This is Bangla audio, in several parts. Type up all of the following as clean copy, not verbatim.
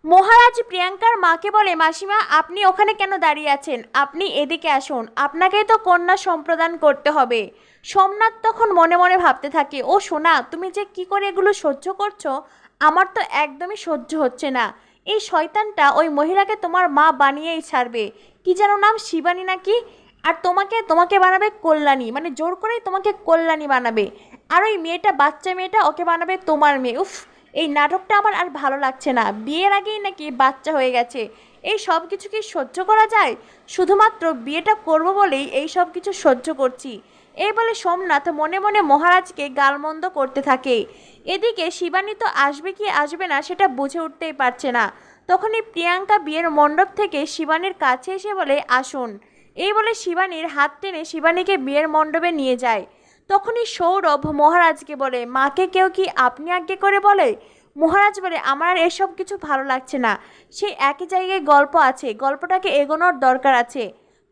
মহারাজ প্রিয়াঙ্কার মাকে বলে, মাসিমা আপনি ওখানে কেন দাঁড়িয়ে আছেন, আপনি এদিকে আসুন, আপনাকেই তো কন্যা সম্প্রদান করতে হবে। সোমনাথ তখন মনে মনে ভাবতে থাকে, ও সোনা, তুমি যে কি করে এগুলো সহ্য করছো, আমার তো একদমই সহ্য হচ্ছে না। এই শয়তানটা ওই মহিলাকে তোমার মা বানিয়েই ছাড়বে, কি যেন নাম, শিবানী নাকি। আর তোমাকে তোমাকে বানাবে কল্যাণী, মানে জোর করেই তোমাকে কল্যাণী বানাবে। আর ওই মেয়েটা, বাচ্চা মেয়েটা, ওকে বানাবে তোমার মেয়ে। উফ, এই নাটকটা আমার আর ভালো লাগছে না, বিয়ের আগেই নাকি বাচ্চা হয়ে গেছে। এই সব কিছু কি সহ্য করা যায়? শুধুমাত্র বিয়েটা করব বলেই এই সব কিছু সহ্য করছি। এই বলে সোমনাথ মনে মনে মহারাজকে গালমন্দ করতে থাকে। এদিকে শিবানী তো আসবে কি আসবে না সেটা বুঝে উঠতেই পারছে না। তখনই প্রিয়াঙ্কা বিয়ের মণ্ডপ থেকে শিবানীর কাছে এসে বলে, আসুন। এই বলে শিবানীর হাত টেনে শিবানীকে বিয়ের মণ্ডপে নিয়ে যায়। তখনই সৌরভ মহারাজকে বলে, মাকে কেউ কি আপনি আজ্ঞে করে বলে? মহারাজ বলে, আমার আর এসব কিছু ভালো লাগছে না, সেই একই জায়গায় গল্প আছে, গল্পটাকে এগোনোর দরকার আছে।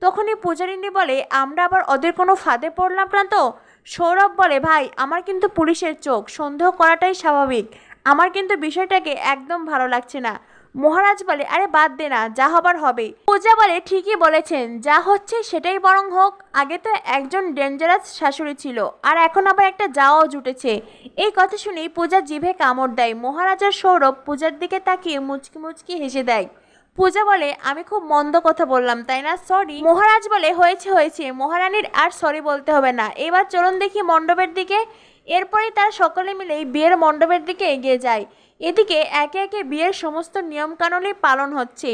তখনই পূজারিনী বলে, আমরা আবার ওদের কোনো ফাঁদে পড়লাম না তো? সৌরভ বলে, ভাই আমার কিন্তু পুলিশের চোখ, সন্দেহ করাটাই স্বাভাবিক, আমার কিন্তু বিষয়টাকে একদম ভালো লাগছে না। মহারাজ বলে, আরে বাদ দে না, যা হবার হবে। পূজা বলে, ঠিকই বলেছেন, যা হচ্ছে সেটাই বরং হোক। আগে তো একজন ডেঞ্জারাস শাশুড়ি ছিল, আর এখন আবার একটা যাওয়াও জুটেছে। এই কথা শুনেই পূজা জিভে কামড় দেয়। মহারাজ আর সৌরভ পূজার দিকে তাকিয়ে মুচকি মুচকি হেসে দেয়। পূজা বলে, আমি খুব মন্দ কথা বললাম তাই না, সরি। মহারাজ বলে, হয়েছে হয়েছে, মহারানীর আর সরি বলতে হবে না, এবার চলুন দেখি মণ্ডপের দিকে। এরপরেই তারা সকলে মিলেই বিয়ের মণ্ডপের দিকে এগিয়ে যায়। এদিকে একে একে বিয়ের সমস্ত নিয়মকানুনই পালন হচ্ছে।